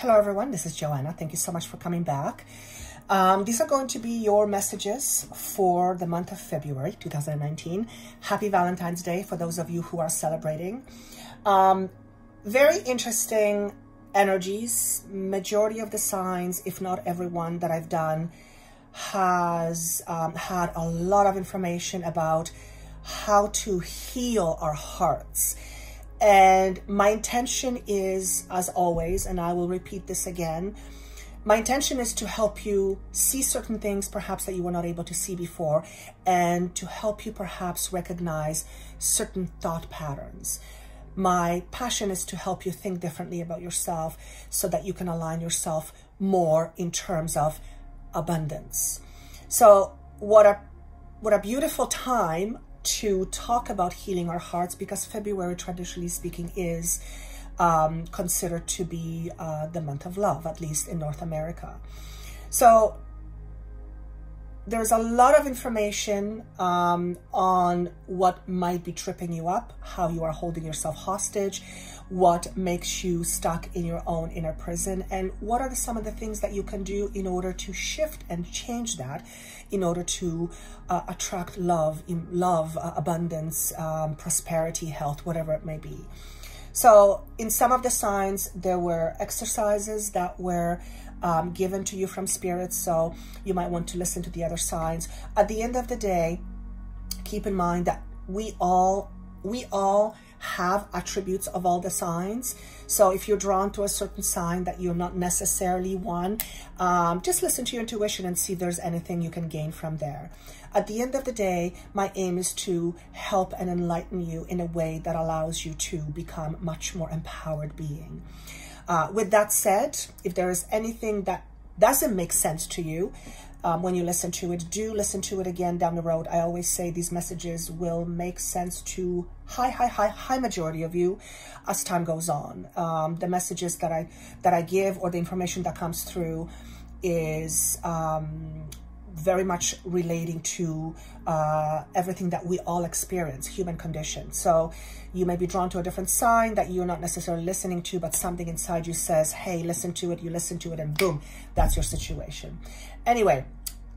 Hello everyone, this is Joanna. Thank you so much for coming back. These are going to be your messages for the month of February 2019. Happy Valentine's Day for those of you who are celebrating. Very interesting energies. Majority of the signs, if not everyone that I've done, has had a lot of information about how to heal our hearts. And my intention is, as always, and I will repeat this again, my intention is to help you see certain things perhaps that you were not able to see before, and to help you perhaps recognize certain thought patterns. My passion is to help you think differently about yourself so that you can align yourself more in terms of abundance. So what a beautiful time to talk about healing our hearts, because February, traditionally speaking, is considered to be the month of love, at least in North America. So there's a lot of information on what might be tripping you up, how you are holding yourself hostage, what makes you stuck in your own inner prison, and what are some of the things that you can do in order to shift and change that, in order to attract love, abundance, prosperity, health, whatever it may be. So in some of the signs, there were exercises that were given to you from spirit, so you might want to listen to the other signs. At the end of the day, keep in mind that we all have attributes of all the signs. So if you're drawn to a certain sign that you're not necessarily one, just listen to your intuition and see if there's anything you can gain from there. At the end of the day, my aim is to help and enlighten you in a way that allows you to become a much more empowered being. With that said, if there is anything that doesn't make sense to you when you listen to it, do listen to it again down the road. I always say these messages will make sense to high majority of you as time goes on. The messages that I give, or the information that comes through, is very much relating to everything that we all experience, human condition. So you may be drawn to a different sign that you're not necessarily listening to, but something inside you says, hey, listen to it. You listen to it, and boom, that's your situation. Anyway,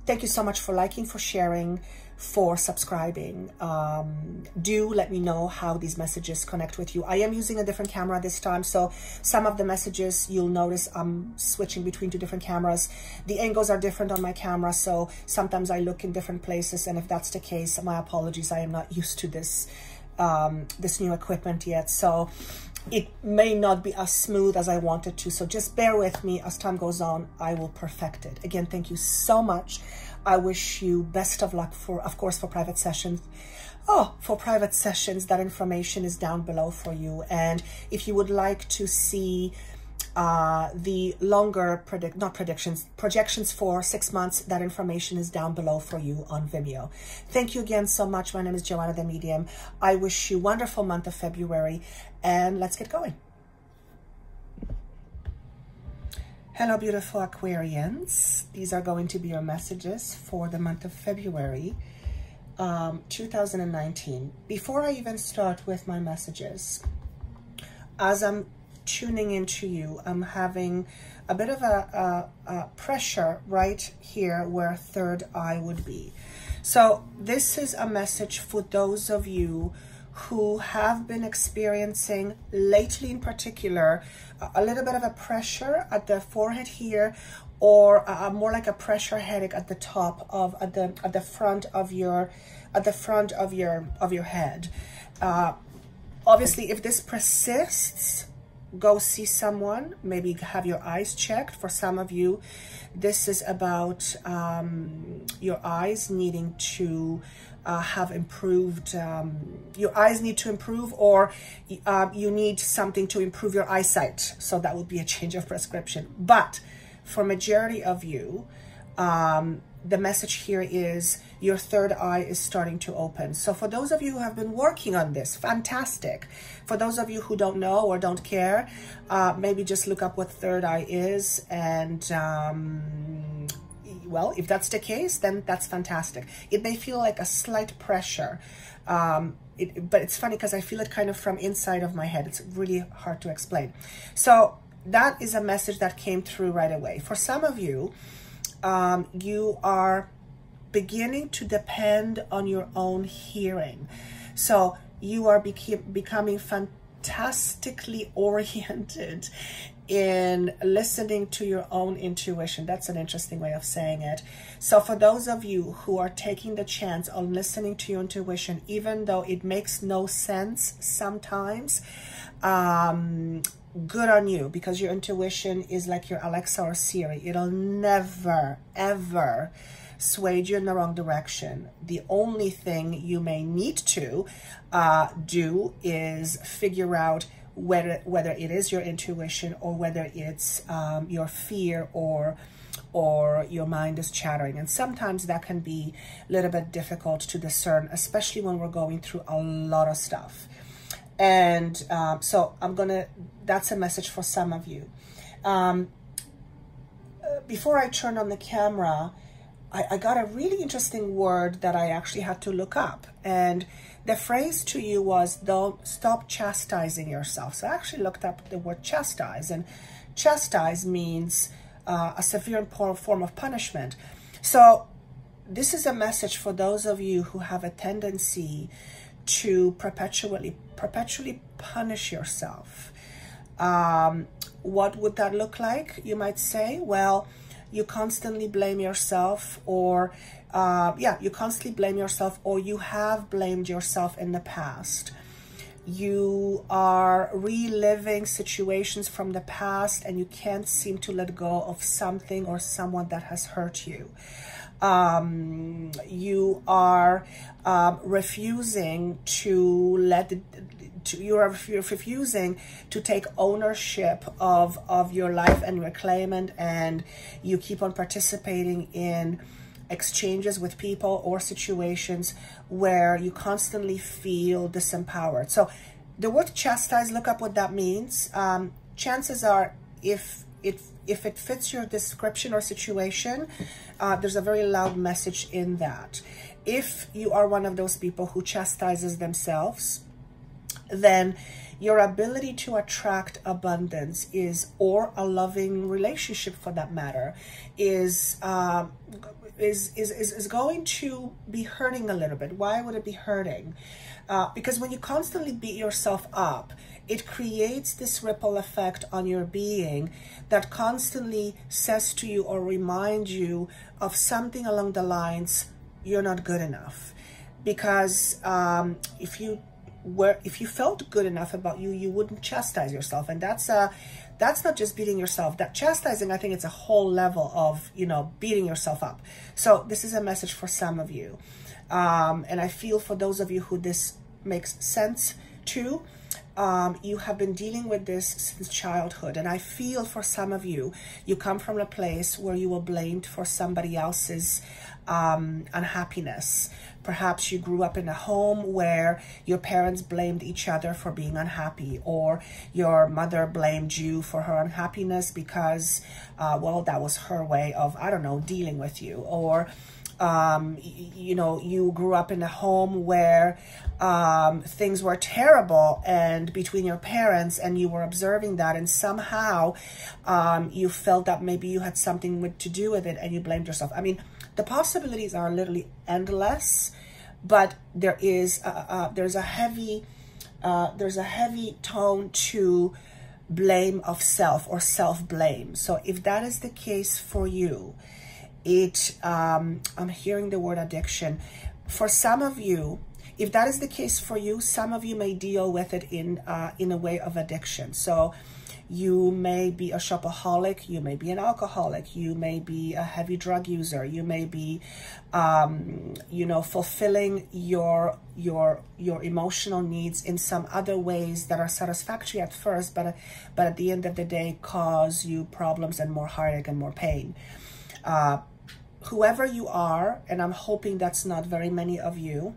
thank you so much for liking, for sharing, for subscribing. Do let me know how these messages connect with you. I am using a different camera this time, so some of the messages, you'll notice I'm switching between two different cameras. The angles are different on my camera, so sometimes I look in different places, and if that's the case, my apologies. I am not used to this this new equipment yet, so it may not be as smooth as I wanted to, so just bear with me. As time goes on, I will perfect it. Again, thank you so much. I wish you best of luck for, of course, for private sessions. For private sessions, that information is down below for you. And if you would like to see the longer projections for 6 months, that information is down below for you on Vimeo. Thank you again so much. My name is Joanna the Medium. I wish you a wonderful month of February, and let's get going. Hello, beautiful Aquarians. These are going to be your messages for the month of February 2019. Before I even start with my messages, as I'm tuning into you, I'm having a bit of a pressure right here where third eye would be. So this is a message for those of you who have been experiencing, lately in particular, a little bit of a pressure at the forehead here, or more like a pressure headache at the top of at the front of your head. Obviously, if this persists, go see someone. Maybe have your eyes checked. For some of you, this is about your eyes needing to have improved. Your eyes need to improve, or you need something to improve your eyesight. So that would be a change of prescription. But for majority of you, the message here is your third eye is starting to open. So for those of you who have been working on this, fantastic. For those of you who don't know or don't care, maybe just look up what third eye is, and well, if that's the case, then that's fantastic. It may feel like a slight pressure, but it's funny because I feel it kind of from inside of my head. It's really hard to explain. So that is a message that came through right away. For some of you, you are beginning to depend on your own hearing. So you are becoming fantastically oriented in listening to your own intuition. That's an interesting way of saying it. So for those of you who are taking the chance on listening to your intuition, even though it makes no sense sometimes, good on you, because your intuition is like your Alexa or Siri. It'll never, ever sway you in the wrong direction. The only thing you may need to do is figure out whether it is your intuition or whether it's your fear or your mind is chattering. And sometimes that can be a little bit difficult to discern, especially when we're going through a lot of stuff. And so that's a message for some of you. Before I turned on the camera, I got a really interesting word that I actually had to look up. And the phrase to you was, don't stop chastising yourself. So I actually looked up the word chastise, and chastise means a severe form of punishment. So this is a message for those of you who have a tendency to perpetually punish yourself. What would that look like, you might say? Well, you constantly blame yourself, or you constantly blame yourself, or you have blamed yourself in the past. You are reliving situations from the past, and you can't seem to let go of something or someone that has hurt you. You are refusing you're refusing to take ownership of your life and reclaim, and you keep on participating in exchanges with people or situations where you constantly feel disempowered. So the word chastise, look up what that means. Chances are, if it fits your description or situation, there's a very loud message in that. If you are one of those people who chastises themselves, then your ability to attract abundance or a loving relationship for that matter, is going to be hurting a little bit. Why would it be hurting? Because when you constantly beat yourself up, it creates this ripple effect on your being that constantly says to you or reminds you of something along the lines, you're not good enough. Because if you felt good enough about you, you wouldn't chastise yourself. And that's not just beating yourself. That chastising, I think it's a whole level of, beating yourself up. So this is a message for some of you. And I feel for those of you who this makes sense to, you have been dealing with this since childhood. And I feel for some of you, you come from a place where you were blamed for somebody else's unhappiness. Perhaps you grew up in a home where your parents blamed each other for being unhappy, or your mother blamed you for her unhappiness because, well, that was her way of, I don't know, dealing with you. Or, you grew up in a home where things were terrible and between your parents, and you were observing that, and somehow you felt that maybe you had something to do with it, and you blamed yourself. I mean, the possibilities are literally endless, but there's a heavy tone to blame of self or self-blame. So if that is the case for you, I'm hearing the word addiction. For some of you, if that is the case for you, some of you may deal with it in a way of addiction. So you may be a shopaholic, you may be an alcoholic, you may be a heavy drug user, you may be, fulfilling your emotional needs in some other ways that are satisfactory at first, but at the end of the day cause you problems and more heartache and more pain. Whoever you are, and I'm hoping that's not very many of you.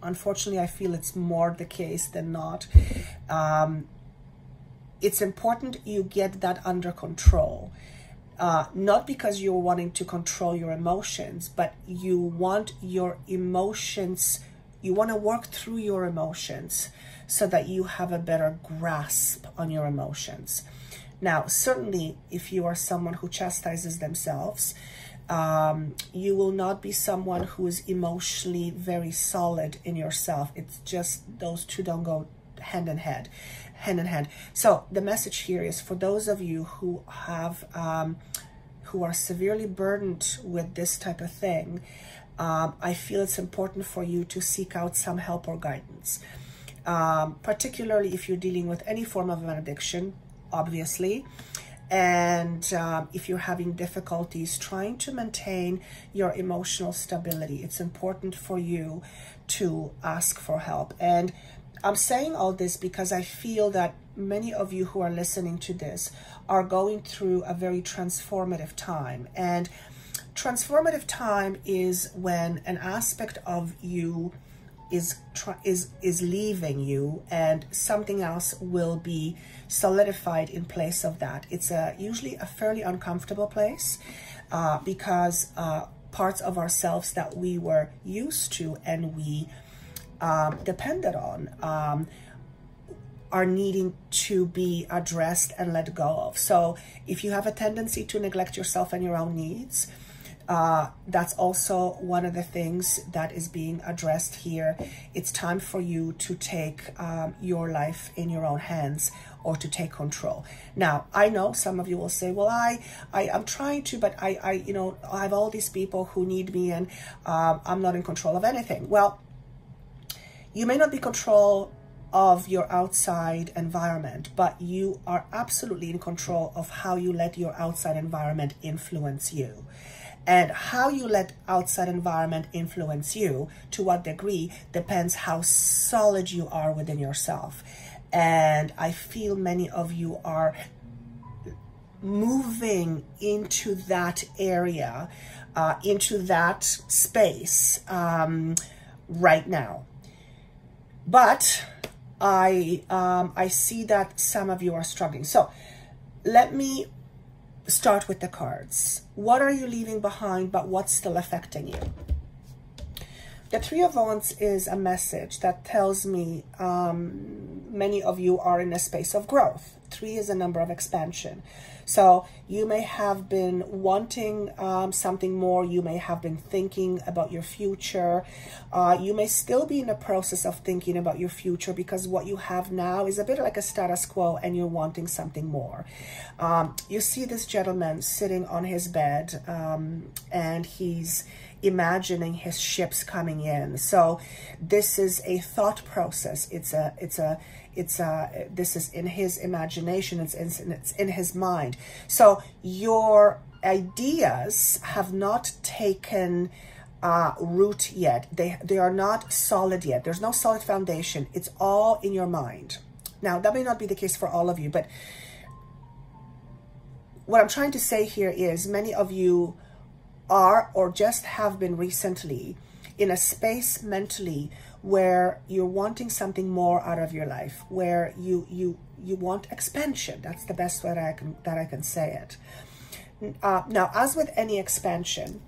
Unfortunately, I feel it's more the case than not. It's important you get that under control. Not because you're wanting to control your emotions, but you want your emotions You want to work through your emotions so that you have a better grasp on your emotions. Now, certainly, if you are someone who chastises themselves, you will not be someone who is emotionally very solid in yourself. It's just those two don't go hand in hand. So the message here is for those of you who have, who are severely burdened with this type of thing, I feel it's important for you to seek out some help or guidance, particularly if you're dealing with any form of an addiction, obviously. And if you're having difficulties trying to maintain your emotional stability, it's important for you to ask for help. And I'm saying all this because I feel that many of you who are listening to this are going through a very transformative time. And transformative time is when an aspect of you is leaving you and something else will be solidified in place of that. It's usually a fairly uncomfortable place because parts of ourselves that we were used to and we depended on are needing to be addressed and let go of. So if you have a tendency to neglect yourself and your own needs, that's also one of the things that is being addressed here. It's time for you to take your life in your own hands, or to take control. Now, I know some of you will say, well, I'm trying to, but I you know, I have all these people who need me and I'm not in control of anything. Well, you may not be in control of your outside environment, but you are absolutely in control of how you let your outside environment influence you. And how you let outside environment influence you, to what degree, depends how solid you are within yourself. And I feel many of you are moving into that area, into that space right now. But I see that some of you are struggling. So let me start with the cards. What are you leaving behind, but what's still affecting you? The Three of Wands is a message that tells me many of you are in a space of growth. 3 is a number of expansion. So you may have been wanting something more. You may have been thinking about your future. You may still be in the process of thinking about your future, because what you have now is a bit like a status quo and you're wanting something more. You see this gentleman sitting on his bed and he's imagining his ships coming in. So this is a thought process. This is in his imagination. It's in his mind. So your ideas have not taken root yet. They are not solid yet. There's no solid foundation. It's all in your mind. Now, that may not be the case for all of you, but what I'm trying to say here is many of you are, or just have been recently, in a space mentally where you're wanting something more out of your life, where you want expansion. That's the best way that I can say it. Now, as with any expansion,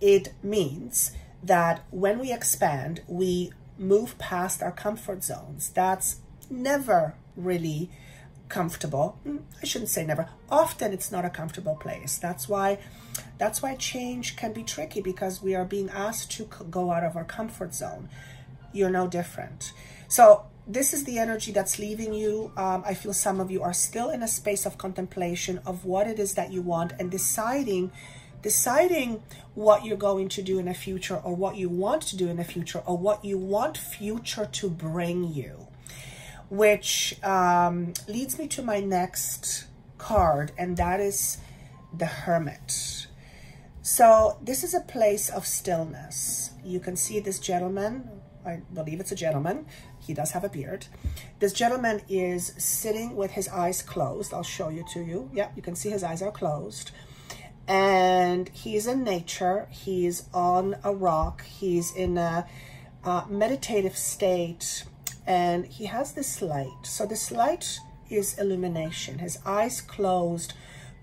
it means that when we expand, we move past our comfort zones. That's never really comfortable. I shouldn't say never. Often it's not a comfortable place. That's why change can be tricky, because we are being asked to go out of our comfort zone. You're no different. So this is the energy that's leaving you. I feel some of you are still in a space of contemplation of what it is that you want, and deciding what you're going to do in the future, or what you want to do in the future, or what you want future to bring you. Which leads me to my next card, and that is the Hermit. So this is a place of stillness. You can see this gentleman, I believe it's a gentleman. He does have a beard. This gentleman is sitting with his eyes closed. I'll show you to you. Yeah, you can see his eyes are closed. And he's in nature. He's on a rock. He's in a meditative state. And he has this light. So this light is illumination. His eyes closed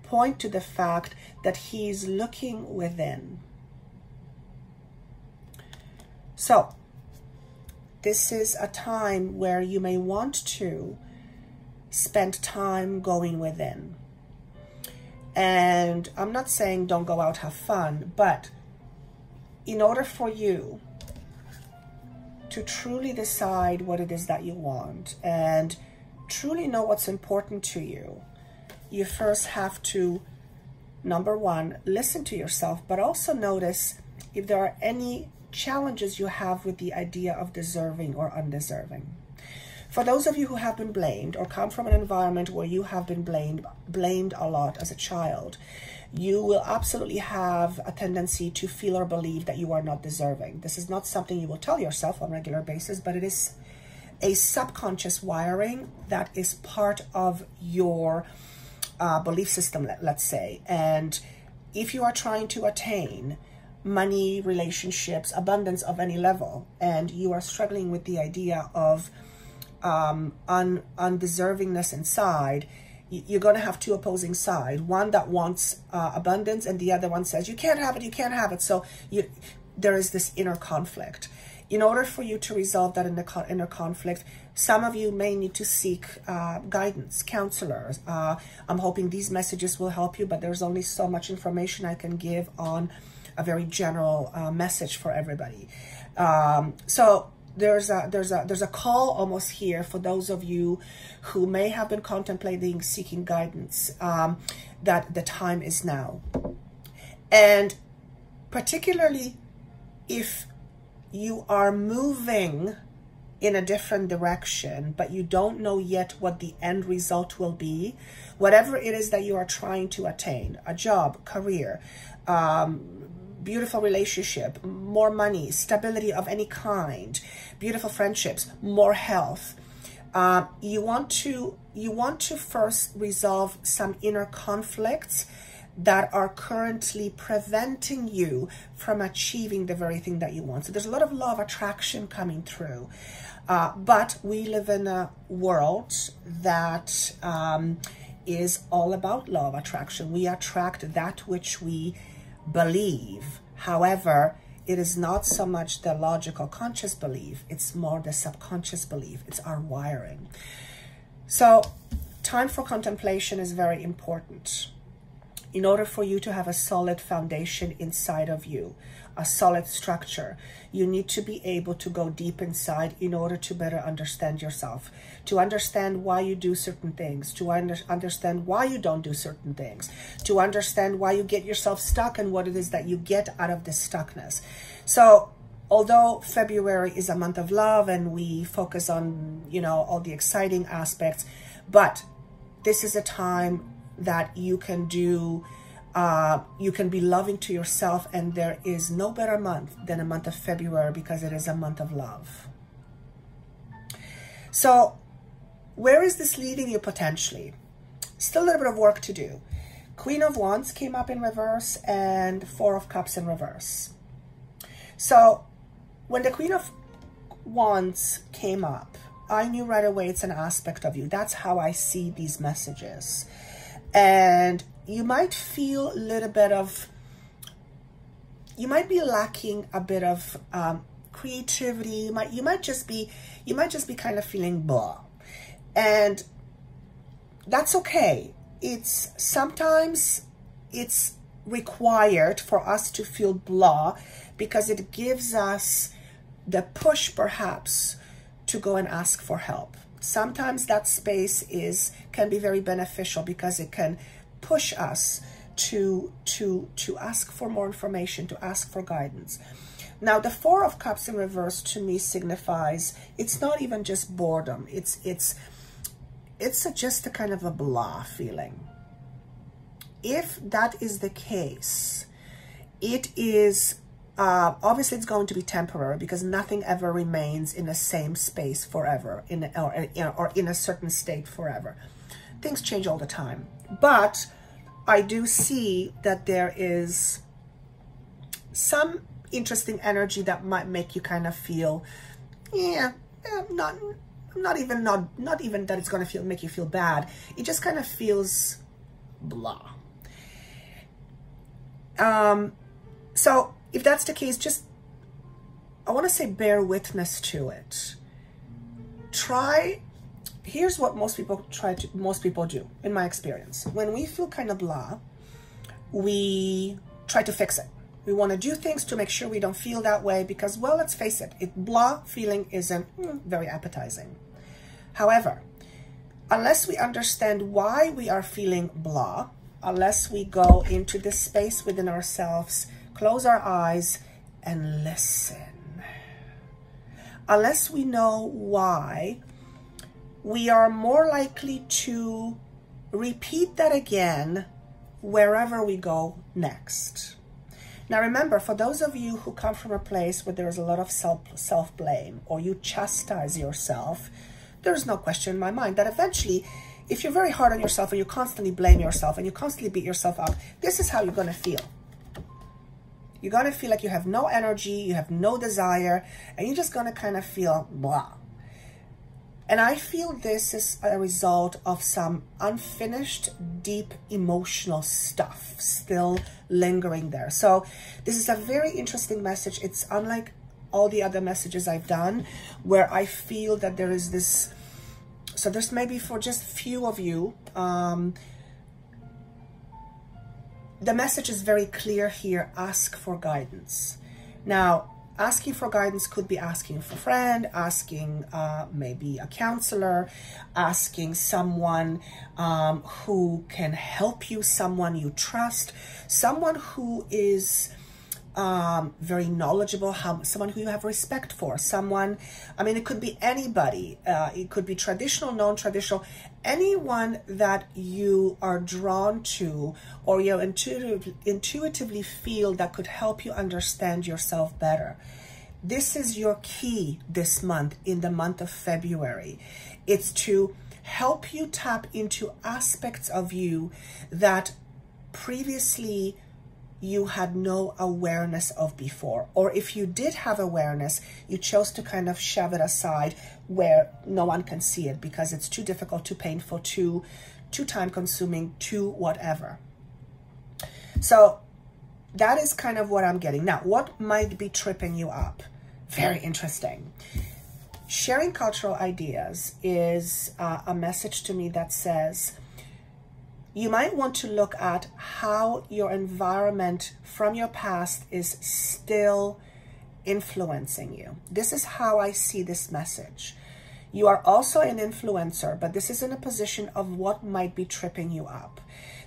point to the fact that he's looking within. So this is a time where you may want to spend time going within. And I'm not saying don't go out, have fun, but in order for you to truly decide what it is that you want and truly know what's important to you, you first have to, number one, listen to yourself, but also notice if there are any challenges you have with the idea of deserving or undeserving. For those of you who have been blamed or come from an environment where you have been blamed a lot as a child, you will absolutely have a tendency to feel or believe that you are not deserving. This is not something you will tell yourself on a regular basis, but it is a subconscious wiring that is part of your belief system, let's say. And if you are trying to attain money, relationships, abundance of any level, and you are struggling with the idea of undeservingness inside, you're going to have two opposing sides. One that wants abundance, and the other one says, you can't have it, you can't have it. So there is this inner conflict. In order for you to resolve that inner conflict, some of you may need to seek guidance, counselors. I'm hoping these messages will help you, but there's only so much information I can give on a very general message for everybody. So there's a call almost here for those of you who may have been contemplating seeking guidance, that the time is now. And particularly if you are moving in a different direction, but you don't know yet what the end result will be, whatever it is that you are trying to attain, a job, career, beautiful relationship, more money, stability of any kind, beautiful friendships, more health. You want to first resolve some inner conflicts that are currently preventing you from achieving the very thing that you want. So there's a lot of law of attraction coming through. But we live in a world that is all about law of attraction. We attract that which we believe. However, it is not so much the logical conscious belief, it's more the subconscious belief. It's our wiring. So time for contemplation is very important. In order for you to have a solid foundation inside of you, a solid structure, you need to be able to go deep inside in order to better understand yourself, to understand why you do certain things, to understand why you don't do certain things, to understand why you get yourself stuck and what it is that you get out of this stuckness. So although February is a month of love and we focus on, you know, all the exciting aspects, but this is a time that you can do, you can be loving to yourself, and there is no better month than a month of February because it is a month of love. So where is this leading you potentially? Still a little bit of work to do. Queen of Wands came up in reverse and Four of Cups in reverse. So when the Queen of Wands came up, I knew right away it's an aspect of you. That's how I see these messages. And you might feel a little bit of, you might be lacking a bit of creativity. You might just be kind of feeling blah. And that's okay. Sometimes it's required for us to feel blah because it gives us the push perhaps to go and ask for help. Sometimes that space can be very beneficial because it can push us to ask for more information, to ask for guidance. Now, the Four of Cups in reverse to me signifies it's not even just boredom. It's just a kind of a blah feeling. If that is the case, it is obviously it's going to be temporary because nothing ever remains in the same space forever, or in a certain state forever. Things change all the time. But I do see that there is some interesting energy that might make you kind of feel, not even that it's going to make you feel bad. It just kind of feels blah. So if that's the case, just I want to say bear witness to it. Here's what most people do, in my experience. When we feel kind of blah, we try to fix it. We want to do things to make sure we don't feel that way because, well, let's face it, blah feeling isn't very appetizing. However, unless we understand why we are feeling blah, unless we go into this space within ourselves, close our eyes and listen, unless we know why, we are more likely to repeat that again wherever we go next. Now remember, for those of you who come from a place where there is a lot of self-blame, or you chastise yourself, there's no question in my mind that eventually, if you're very hard on yourself and you constantly blame yourself and you constantly beat yourself up, this is how you're going to feel. You're going to feel like you have no energy, you have no desire, and you're just going to kind of feel blah. And I feel this is a result of some unfinished, deep emotional stuff still lingering there. So this is a very interesting message. It's unlike all the other messages I've done where I feel that there is this, so there's maybe for just few of you, the message is very clear here. Ask for guidance. Now, asking for guidance could be asking for a friend, asking maybe a counselor, asking someone who can help you, someone you trust, someone who is very knowledgeable, someone who you have respect for, someone, I mean, it could be anybody. It could be traditional, non-traditional, anyone that you are drawn to or you intuitively feel that could help you understand yourself better. This is your key this month, in the month of February. It's to help you tap into aspects of you that previously you had no awareness of before. Or if you did have awareness, you chose to kind of shove it aside where no one can see it because it's too difficult, too painful, too time consuming, too whatever. So that is kind of what I'm getting. Now, what might be tripping you up? Very interesting. Sharing cultural ideas is a message to me that says, you might want to look at how your environment from your past is still influencing you. This is how I see this message. You are also an influencer, but this is in a position of what might be tripping you up.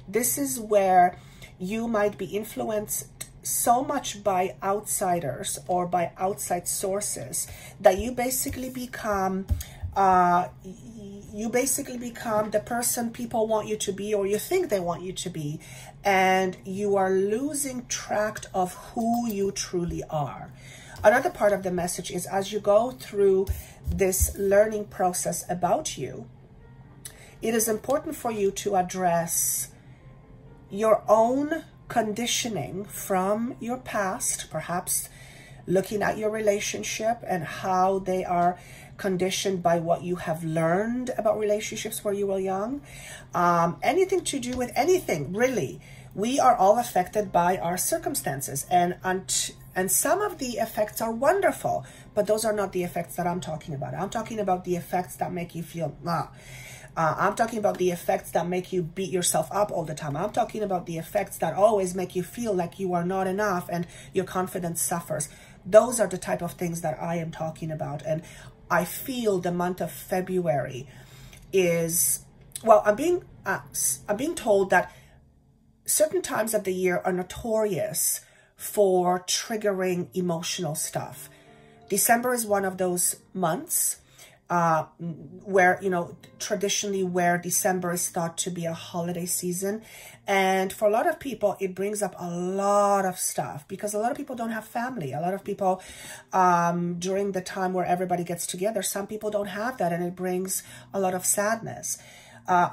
This is where you might be influenced so much by outsiders or by outside sources that you basically become the person people want you to be, or you think they want you to be, and you are losing track of who you truly are. Another part of the message is, as you go through this learning process about you, it is important for you to address your own conditioning from your past, perhaps looking at your relationship and how they are conditioned by what you have learned about relationships where you were young. Anything to do with anything, really. We are all affected by our circumstances, and some of the effects are wonderful, but those are not the effects that I'm talking about. I'm talking about the effects that make you feel I'm talking about the effects that make you beat yourself up all the time. I'm talking about the effects that always make you feel like you are not enough and your confidence suffers. Those are the type of things that I am talking about. And I feel the month of February is, well, I'm being told that certain times of the year are notorious for triggering emotional stuff. December is one of those months where, you know, traditionally where December is thought to be a holiday season. And for a lot of people, it brings up a lot of stuff because a lot of people don't have family. A lot of people, during the time where everybody gets together, some people don't have that, and it brings a lot of sadness.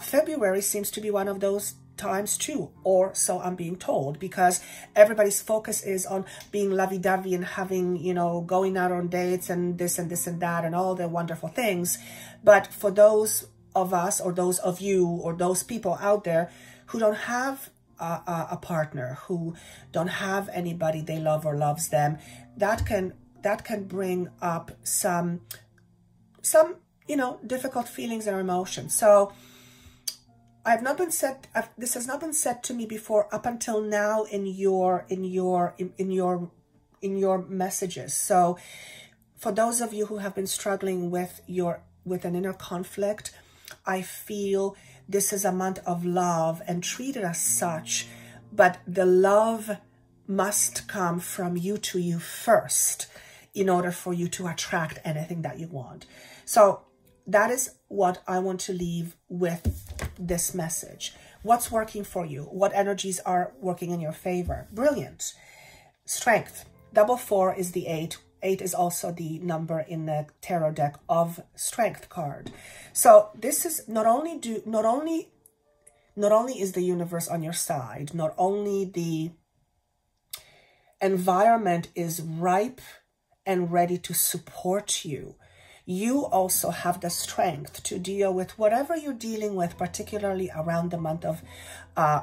February seems to be one of those times too, or so I'm being told, because everybody's focus is on being lovey-dovey and having, you know, going out on dates and this and this and that and all the wonderful things. But for those of us, or those of you, or those people out there who don't have a partner, who don't have anybody they love or loves them, that can that can bring up some, you know, difficult feelings and emotions. So this has not been said to me before up until now in your messages. So for those of you who have been struggling with an inner conflict, I feel this is a month of love and treat it as such, but the love must come from you to you first in order for you to attract anything that you want. So that is what I want to leave with this message. What's working for you? What energies are working in your favor? Brilliant. Strength. 4 is the 8. 8 is also the number in the tarot deck of strength card. So this is not only is the universe on your side, not only the environment is ripe and ready to support you, you also have the strength to deal with whatever you're dealing with, particularly around the month of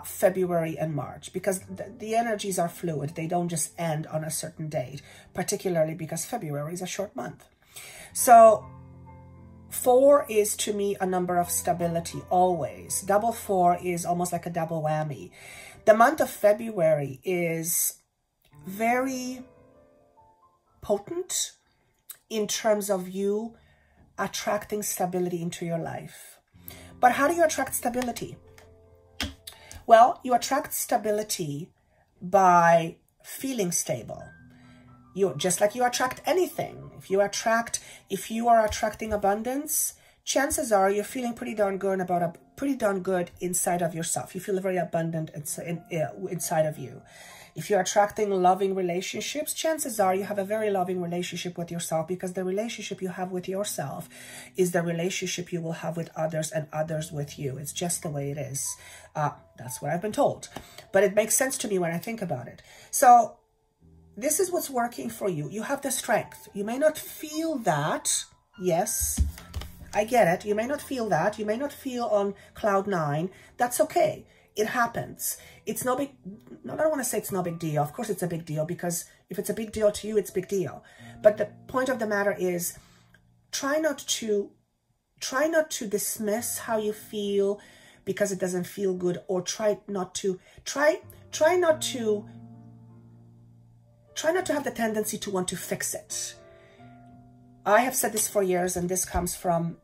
February and March, because the energies are fluid. They don't just end on a certain date, particularly because February is a short month. So 4 is to me a number of stability always. 4 is almost like a double whammy. The month of February is very potent in terms of you attracting stability into your life. But how do you attract stability? Well, you attract stability by feeling stable. Just like you attract anything. If you are attracting abundance, chances are you're feeling pretty darn good inside of yourself. You feel very abundant inside of you. If you're attracting loving relationships, chances are you have a very loving relationship with yourself, because the relationship you have with yourself is the relationship you will have with others and others with you. It's just the way it is. That's what I've been told. But it makes sense to me when I think about it. So this is what's working for you. You have the strength. You may not feel that. Yes, I get it. You may not feel that. You may not feel on cloud 9. That's okay. It happens. It's no big, no, I don't want to say it's no big deal. Of course it's a big deal, because if it's a big deal to you, it's a big deal. But the point of the matter is, try not to dismiss how you feel because it doesn't feel good, or try not to have the tendency to want to fix it. I have said this for years, and this comes from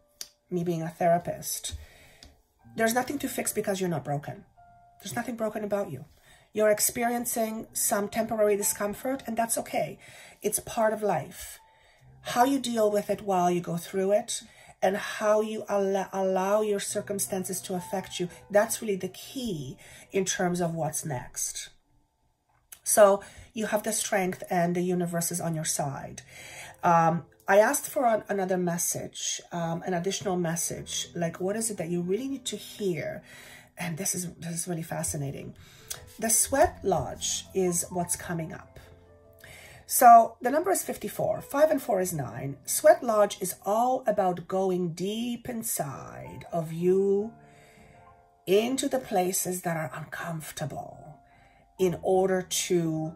me being a therapist. There's nothing to fix because you're not broken. There's nothing broken about you. You're experiencing some temporary discomfort, and that's okay. It's part of life. How you deal with it while you go through it, and how you allow your circumstances to affect you, that's really the key in terms of what's next. So you have the strength, and the universe is on your side. I asked for another message, an additional message, like what is it that you really need to hear? And this is really fascinating. The Sweat Lodge is what's coming up. So the number is 54. 5 and 4 is 9. Sweat Lodge is all about going deep inside of you into the places that are uncomfortable in order to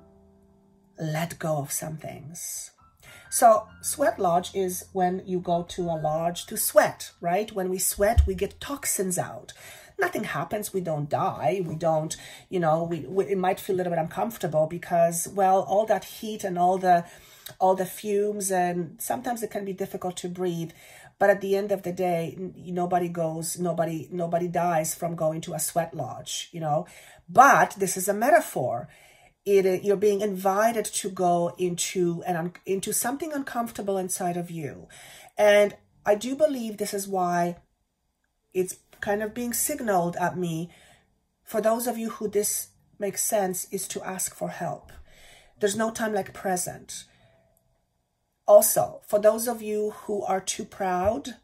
let go of some things. So Sweat Lodge is when you go to a lodge to sweat, right? When we sweat, we get toxins out. Nothing happens. We don't die. We don't, you know, it might feel a little bit uncomfortable because, well, all that heat and all the fumes, and sometimes it can be difficult to breathe. But at the end of the day, nobody dies from going to a sweat lodge, you know. But this is a metaphor. You're being invited to go into something uncomfortable inside of you. And I do believe this is why it's kind of being signaled at me. For those of you who this makes sense, is to ask for help. There's no time like present. Also, for those of you who are too proud,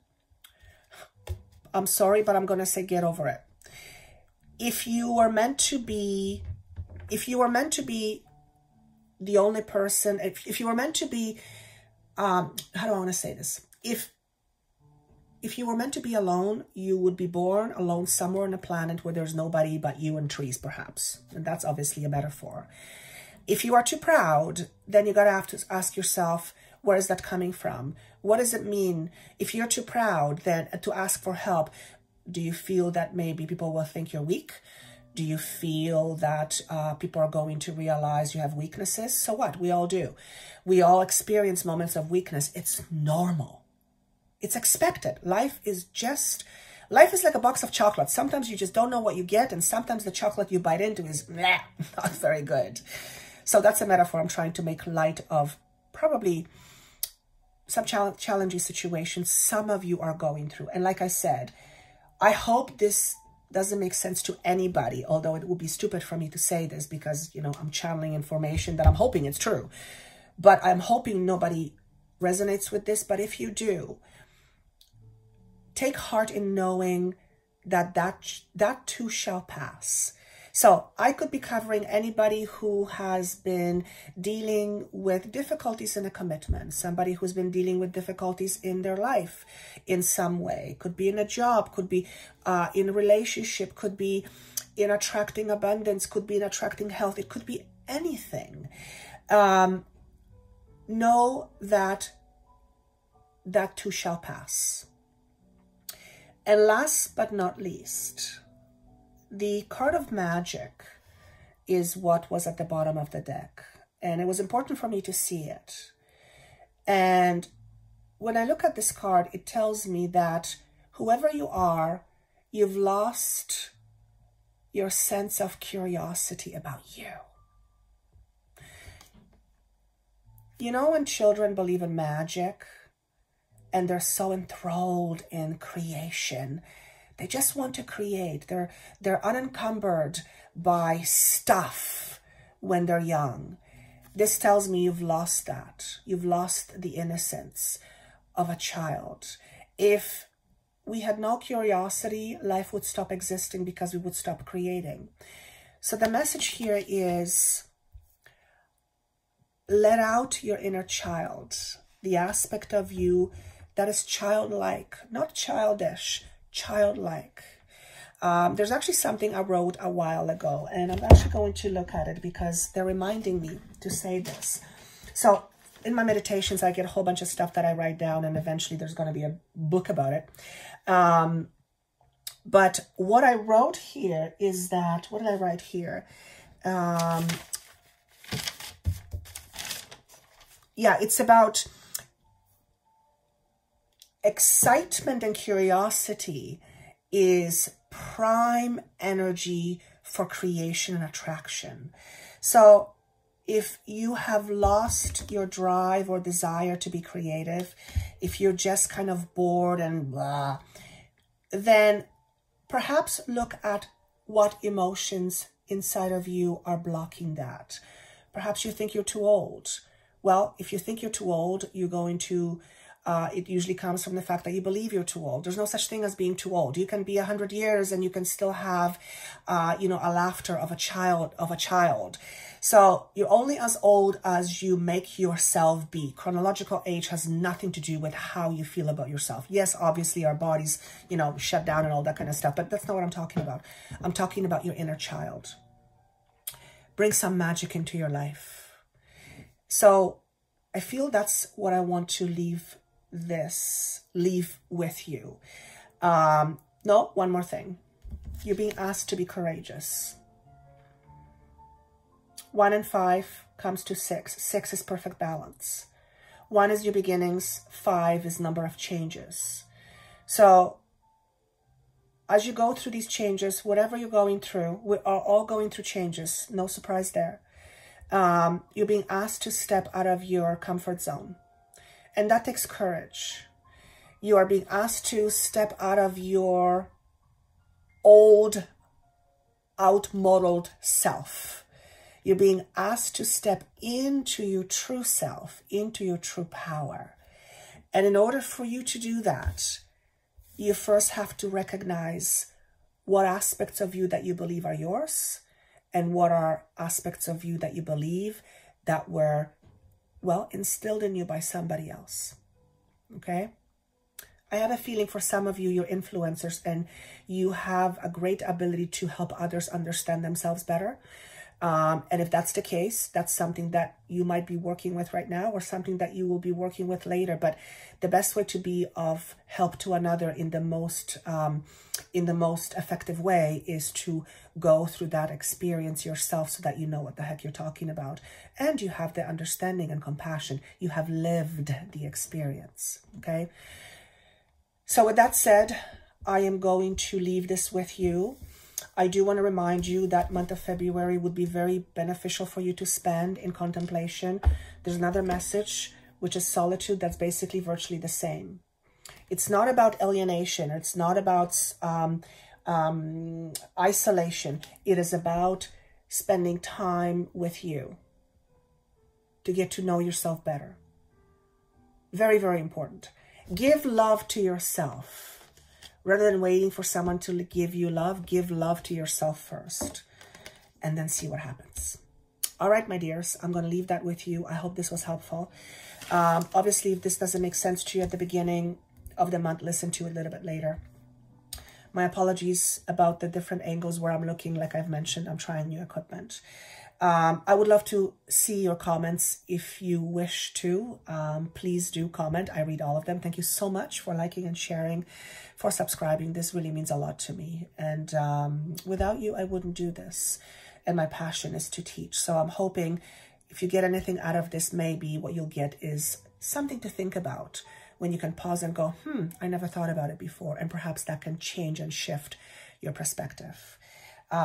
I'm sorry, but I'm going to say get over it. If you were meant to be the only person, if you were meant to be, how do I want to say this? If you were meant to be alone, you would be born alone somewhere on a planet where there's nobody but you and trees, perhaps. And that's obviously a metaphor. If you are too proud, then you got to have to ask yourself, Where is that coming from? What does it mean? If you're too proud then to ask for help, do you feel that maybe people will think you're weak? Do you feel that people are going to realize you have weaknesses? So what? We all do. We all experience moments of weakness. It's normal. It's expected. Life is like a box of chocolates. Sometimes you just don't know what you get, and sometimes the chocolate you bite into is not very good. So that's a metaphor I'm trying to make light of probably some challenging situations some of you are going through. And like I said, I hope this doesn't make sense to anybody, although it would be stupid for me to say this because, you know, I'm channeling information that I'm hoping it's true. But I'm hoping nobody resonates with this. But if you do, take heart in knowing that too shall pass. So I could be covering anybody who has been dealing with difficulties in a commitment, somebody who's been dealing with difficulties in their life in some way, could be in a job, could be in a relationship, could be in attracting abundance, could be in attracting health. It could be anything. Know that too shall pass. And last but not least, the card of magic is what was at the bottom of the deck. And it was important for me to see it. And when I look at this card, it tells me that whoever you are, you've lost your sense of curiosity about you. You know, when children believe in magic and they're so enthralled in creation, they just want to create. They're unencumbered by stuff when they're young. This tells me you've lost that. You've lost the innocence of a child. If we had no curiosity, life would stop existing because we would stop creating. So the message here is, let out your inner child, the aspect of you that is childlike, not childish, childlike. There's actually something I wrote a while ago, and I'm actually going to look at it because they're reminding me to say this. So in my meditations, I get a whole bunch of stuff that I write down, and eventually there's going to be a book about it. But what I wrote here is that, what did I write here? Yeah, it's about excitement and curiosity is prime energy for creation and attraction. So if you have lost your drive or desire to be creative, if you're just kind of bored and blah, then perhaps look at what emotions inside of you are blocking that. Perhaps you think you're too old. Well, if you think you're too old, you're going to, it usually comes from the fact that you believe you're too old. There's no such thing as being too old. You can be 100 years and you can still have, you know, a laughter of a child. So you're only as old as you make yourself be. Chronological age has nothing to do with how you feel about yourself. Yes, obviously our bodies, you know, shut down and all that kind of stuff, but that's not what I'm talking about. I'm talking about your inner child. Bring some magic into your life. So I feel that's what I want to leave with you. No, one more thing. You're being asked to be courageous. 1 and 5 comes to 6. 6 is perfect balance. 1 is your beginnings. 5 is number of changes. So as you go through these changes, whatever you're going through, we are all going through changes. No surprise there. You're being asked to step out of your comfort zone. And that takes courage. You are being asked to step out of your old, outmodeled self. You're being asked to step into your true self, into your true power. And in order for you to do that, you first have to recognize what aspects of you that you believe are yours, and what are aspects of you that you believe that were, well, instilled in you by somebody else. Okay? I have a feeling for some of you, you're influencers and you have a great ability to help others understand themselves better. And if that's the case, that's something that you might be working with right now or something that you will be working with later. But the best way to be of help to another in the most effective way is to go through that experience yourself so that you know what the heck you're talking about. And you have the understanding and compassion. You have lived the experience, okay? So with that said, I am going to leave this with you. I do want to remind you that month of February would be very beneficial for you to spend in contemplation. There's another message, which is solitude, that's basically virtually the same. It's not about alienation. It's not about isolation. It is about spending time with you to get to know yourself better. Very, very important. Give love to yourself. Rather than waiting for someone to give you love, give love to yourself first and then see what happens. All right, my dears, I'm going to leave that with you. I hope this was helpful. Obviously, if this doesn't make sense to you at the beginning of the month, listen to it a little bit later. My apologies about the different angles where I'm looking. Like I've mentioned, I'm trying new equipment. I would love to see your comments if you wish to. Please do comment. I read all of them. Thank you so much for liking and sharing, for subscribing. This really means a lot to me. And without you, I wouldn't do this. And my passion is to teach. So I'm hoping if you get anything out of this, maybe what you'll get is something to think about when you can pause and go, I never thought about it before. And perhaps that can change and shift your perspective.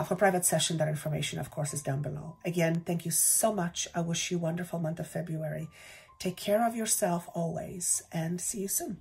For private session, that information, of course, is down below. Again, thank you so much. I wish you a wonderful month of February. Take care of yourself always, and see you soon.